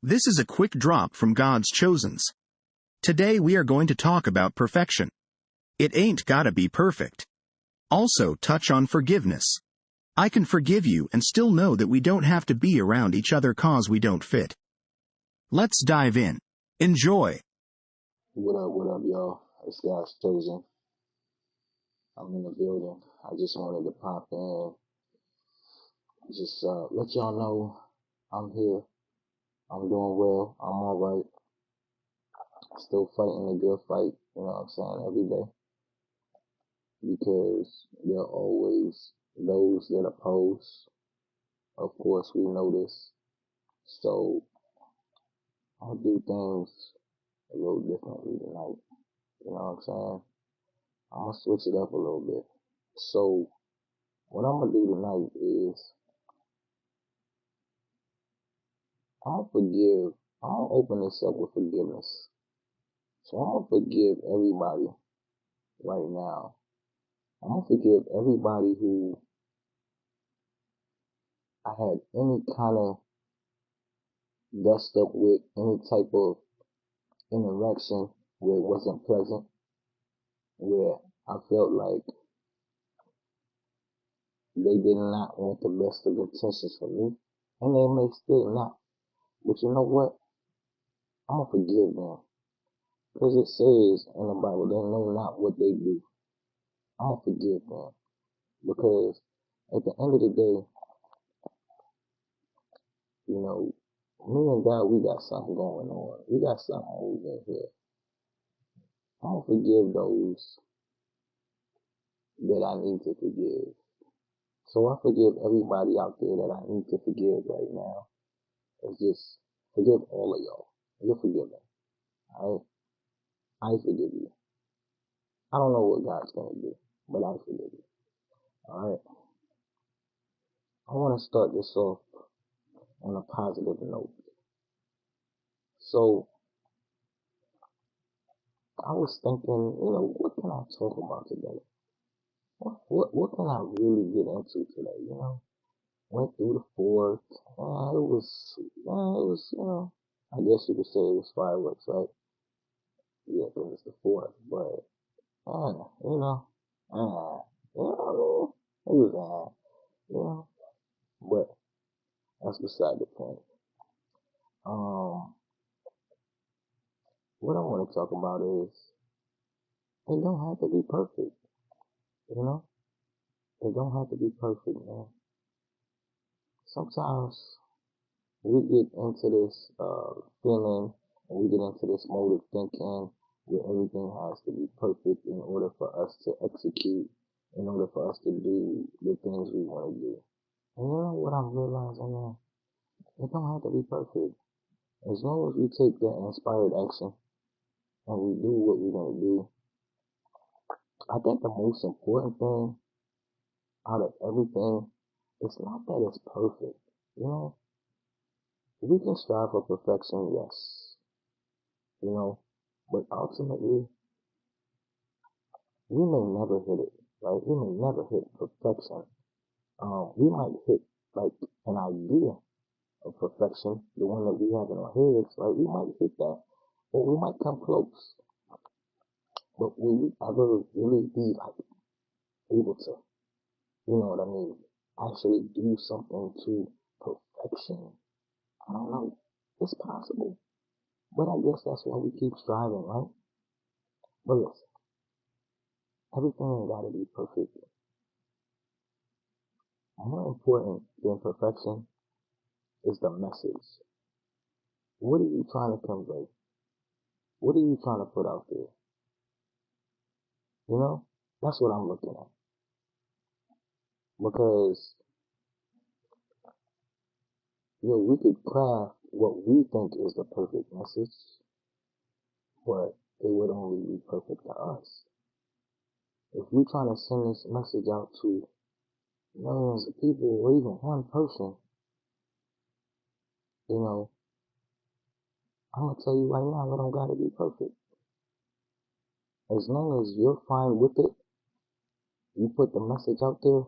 This is a quick drop from God's Chosens. Today we are going to talk about perfection. It ain't gotta be perfect. Also touch on forgiveness. I can forgive you and still know that we don't have to be around each other cause we don't fit. Let's dive in. Enjoy. What up, y'all? It's GodsChosen. I'm in the building. I just wanted to pop in. Just let y'all know I'm here. I'm doing well. I'm alright. Still fighting a good fight, you know what I'm saying, every day. Because there are always those that oppose. Of course, we know this. So, I'll do things a little differently tonight. You know what I'm saying? I'm gonna switch it up a little bit. So, what I'm gonna do tonight is I'm gonna open this up with forgiveness. So I'm gonna forgive everybody right now. I'm gonna forgive everybody who I had any kind of dust up with, any type of interaction where it wasn't pleasant, where I felt like they did not want the best of intentions for me, and they may still not. But you know what? I'm gonna forgive them. Because it says in the Bible, they know not what they do. I'm gonna forgive them. Because at the end of the day, you know, me and God, we got something going on. We got something moving here. I'm gonna forgive those that I need to forgive. So I forgive everybody out there that I need to forgive right now. It's just forgive all of y'all. You're forgiven. Alright? I forgive you. I don't know what God's gonna do, but I forgive you. Alright? I wanna start this off on a positive note. So I was thinking, what can I talk about today? What can I really get into today? Went through the fourth. It was, I guess you could say it was fireworks, right? Yeah, because it's the fourth, but, uh, you know, uh, it was, but that's beside the point. What I want to talk about is, it don't have to be perfect, you know? It don't have to be perfect, man. Sometimes we get into this feeling, and we get into this mode of thinking where everything has to be perfect in order for us to execute, in order for us to do the things we want to do. And you know what I'm realizing now? It don't have to be perfect. As long as we take that inspired action and we do what we're going to do, I think the most important thing out of everything, it's not that it's perfect. We can strive for perfection, yes. But ultimately, we may never hit it, right? We may never hit perfection. We might hit like an idea of perfection, the one that we have in our heads, right? We might hit that, or we might come close. But will we ever really be like able to, actually do something to perfection? I don't know. It's possible, but I guess that's why we keep striving, right? But listen, everything ain't gotta be perfect. More important than perfection is the message. What are you trying to convey? What are you trying to put out there? That's what I'm looking at. Because, we could craft what we think is the perfect message, but it would only be perfect to us. If we're trying to send this message out to millions of people or even one person, I'm going to tell you right now, it don't got to be perfect. As long as you're fine with it, you put the message out there,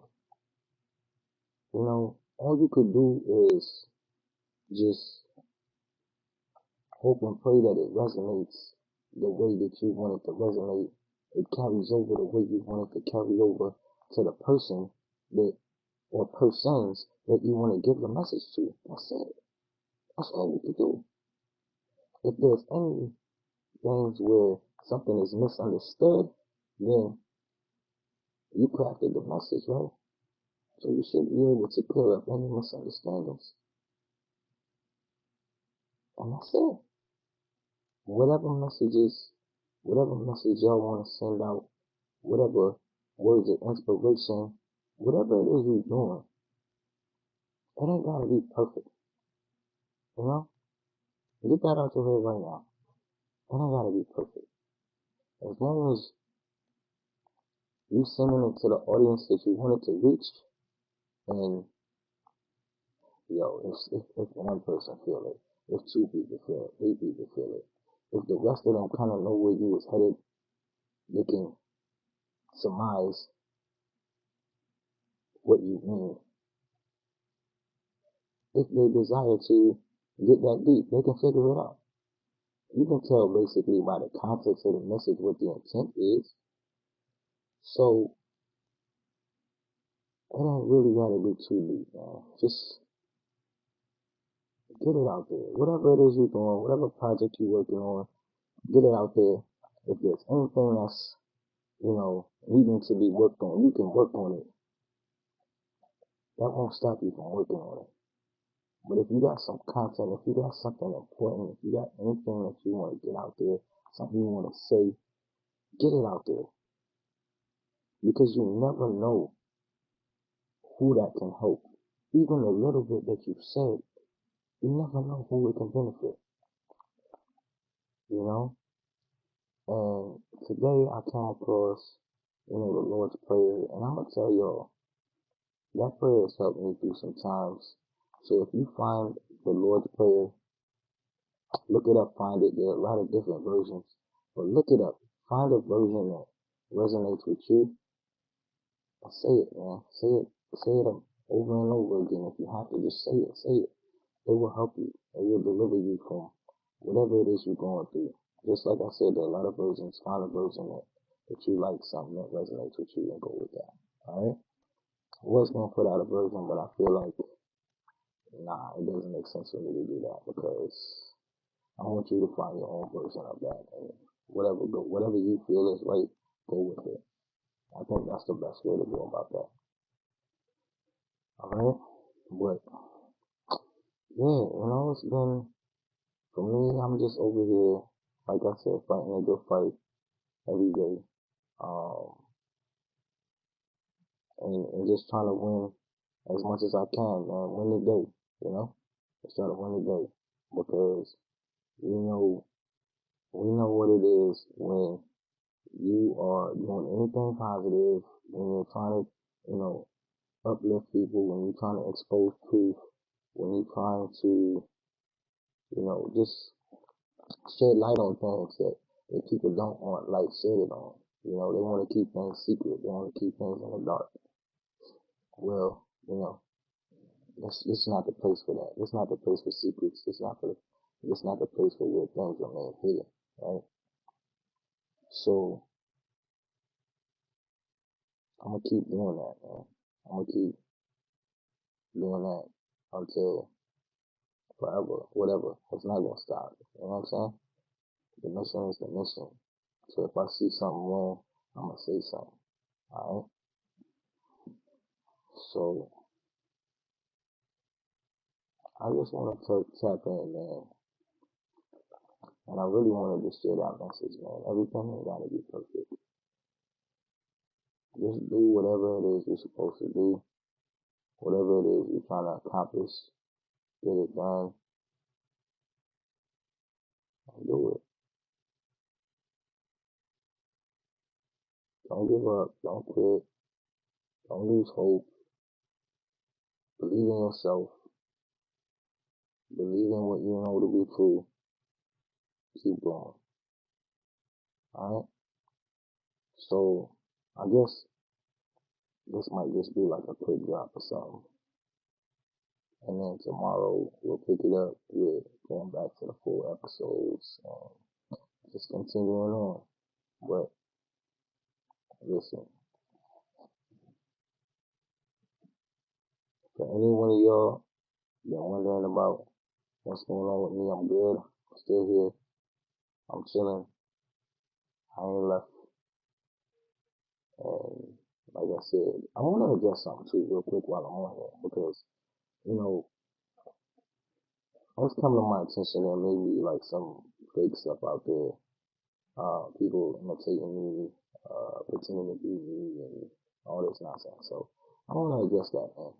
all you could do is just hope and pray that it resonates the way that you want it to resonate. It carries over the way you want it to carry over to the person that, or persons that you want to give the message to. That's it. That's all you can do. If there's any things where something is misunderstood, then you crafted the message, right? So you should be able to clear up any misunderstandings. And that's it. Whatever message y'all want to send out, whatever words of inspiration, whatever it is you're doing, it ain't gotta be perfect. You know? Get that out your head right now. It ain't gotta be perfect. As long as you sending it to the audience that you want it to reach, and if one person feel it, if two people feel it, 8 people feel it, if the rest of them kind of know where you was headed, they can surmise what you mean. If they desire to get that deep, they can figure it out. You can tell basically by the context of the message what the intent is. So it ain't really gotta be too deep, man. Just get it out there. Whatever it is you're doing, whatever project you're working on, get it out there. If there's anything that's, needing to be worked on, you can work on it. That won't stop you from working on it. But if you got some content, if you got something important, if you got anything that you want to get out there, something you want to say, get it out there. Because you never know who that can help. Even a little bit that you've said, you never know who it can benefit. And today I came across, the Lord's Prayer, and I'm going to tell y'all, that prayer has helped me through some times. So if you find the Lord's Prayer, look it up, find it. There are a lot of different versions, but look it up. Find a version that resonates with you, and say it, man. Say it over and over again. If you have to, just say it. It will help you. It will deliver you from whatever it is you're going through. Just like I said, there are a lot of versions. Find a version that you like, something that resonates with you, and go with that. Alright? I was going to put out a version, but I feel like, it doesn't make sense for me to do that, because I want you to find your own version of that. And whatever you feel is right, go with it. I think that's the best way to go about that. Alright? But, yeah, it's been, for me, I'm just over here, like I said, fighting a good fight every day. And just trying to win as much as I can, man. Win the day, Just try to win the day. Because we know what it is when you are doing anything positive, when you're trying to, uplift people, when you're trying to expose truth, when you're trying to, just shed light on things that people don't want light shedded on. They want to keep things secret. They want to keep things in the dark. Well, it's not the place for that. It's not the place for secrets. It's not the place for where things remain hidden, right? So I'm gonna keep doing that, man. I'm gonna keep doing that until forever, whatever. It's not gonna stop. You know what I'm saying? The mission is the mission. So if I see something wrong, I'm gonna say something. Alright? So I just wanna tap in, man. And I really wanted to share that message, man. Everything ain't gotta be perfect. Just do whatever it is you're supposed to do. Whatever it is you're trying to accomplish, get it done, and do it. Don't give up. Don't quit. Don't lose hope. Believe in yourself. Believe in what you know to be true. Keep going. Alright? So, I guess this might just be like a quick drop or something. and then tomorrow we'll pick it up with going back to the full episodes and just continuing on. But listen, for any one of y'all that wondering about what's going on with me, I'm good. I'm still here. I'm chilling. I ain't left. And like I said, I want to address something too real quick while I'm on here, because, you know, it's come to my attention that maybe like some fake stuff out there, people imitating me, pretending to be me and all this nonsense. So I want to address that, man.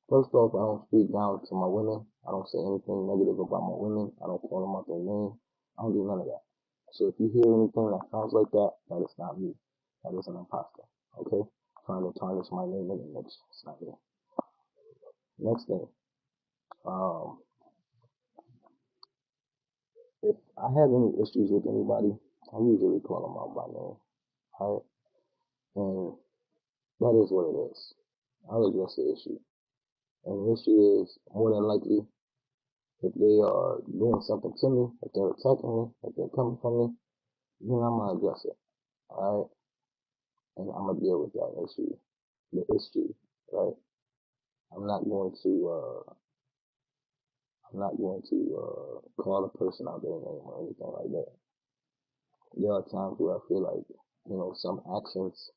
First off, I don't speak down to my women. I don't say anything negative about my women. I don't call them out their name. I don't do none of that. So if you hear anything that sounds like that, that is not me. That is an imposter. Okay? Trying to tarnish my name and image. It's not me. Next thing. If I have any issues with anybody, I usually call them out by name. Alright? And that is what it is. I'll address the issue. And the issue is, more than likely, if they are doing something to me, if they're attacking me, if they're coming from me, then I'm gonna address it. Alright? And I'm gonna deal with that issue. The issue, right? I'm not going to call a person out their name or anything like that. There are times where I feel like, you know, some actions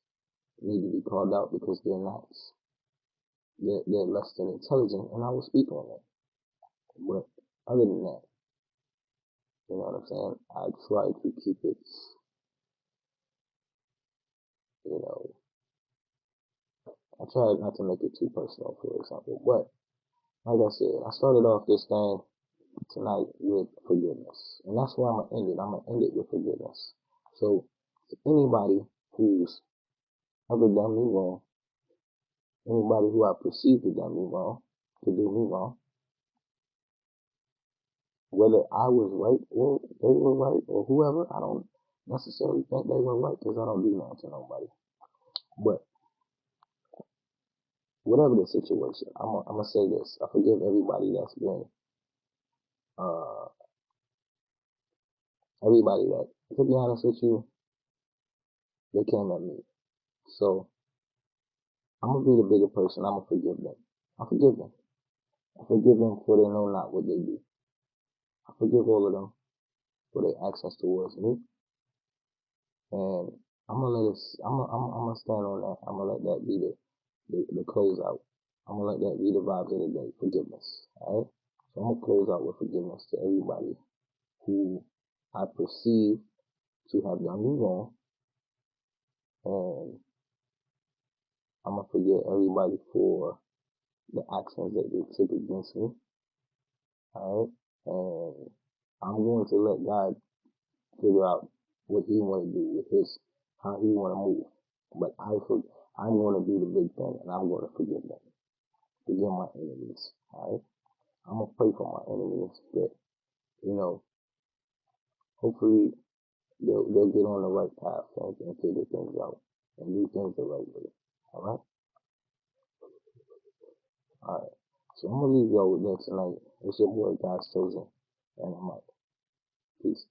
need to be called out because they're not, they're less than intelligent, and I will speak on that. But other than that, you know what I'm saying? I try to keep it, you know, I try not to make it too personal, for example. But like I said, I started off this thing tonight with forgiveness, and that's where I'm gonna end it. I'm gonna end it with forgiveness. So, to anybody who's ever done me wrong, anybody who I perceive to done me wrong, to do me wrong, whether I was right or they were right or whoever, I don't necessarily think they were right because I don't do nothing to nobody. But whatever the situation, I'm gonna say this: I forgive everybody that's been, everybody that, to be honest with you, they came at me. So I'm gonna be the bigger person. I'm gonna forgive them. I forgive them. I forgive them for they know not what they do. I forgive all of them for their actions towards me, and I'm gonna let it. I'm gonna stand on that. I'm gonna let that be the close out. I'm gonna let that be the vibes of the day. Forgiveness. Alright? So I'm gonna close out with forgiveness to everybody who I perceive to have done me wrong, and I'm gonna forgive everybody for the actions that they took against me. Alright? And I'm going to let God figure out what he want to do with how he want to move. But I'm going to do the big thing, and I'm going to forgive them. Forgive my enemies. Alright? I'm going to pray for my enemies that, you know, hopefully they'll get on the right path and figure things out and do things the right way. Alright? Alright. So I'm going to leave y'all with that tonight. It's your boy, GodsChosen, and I'm out. Peace.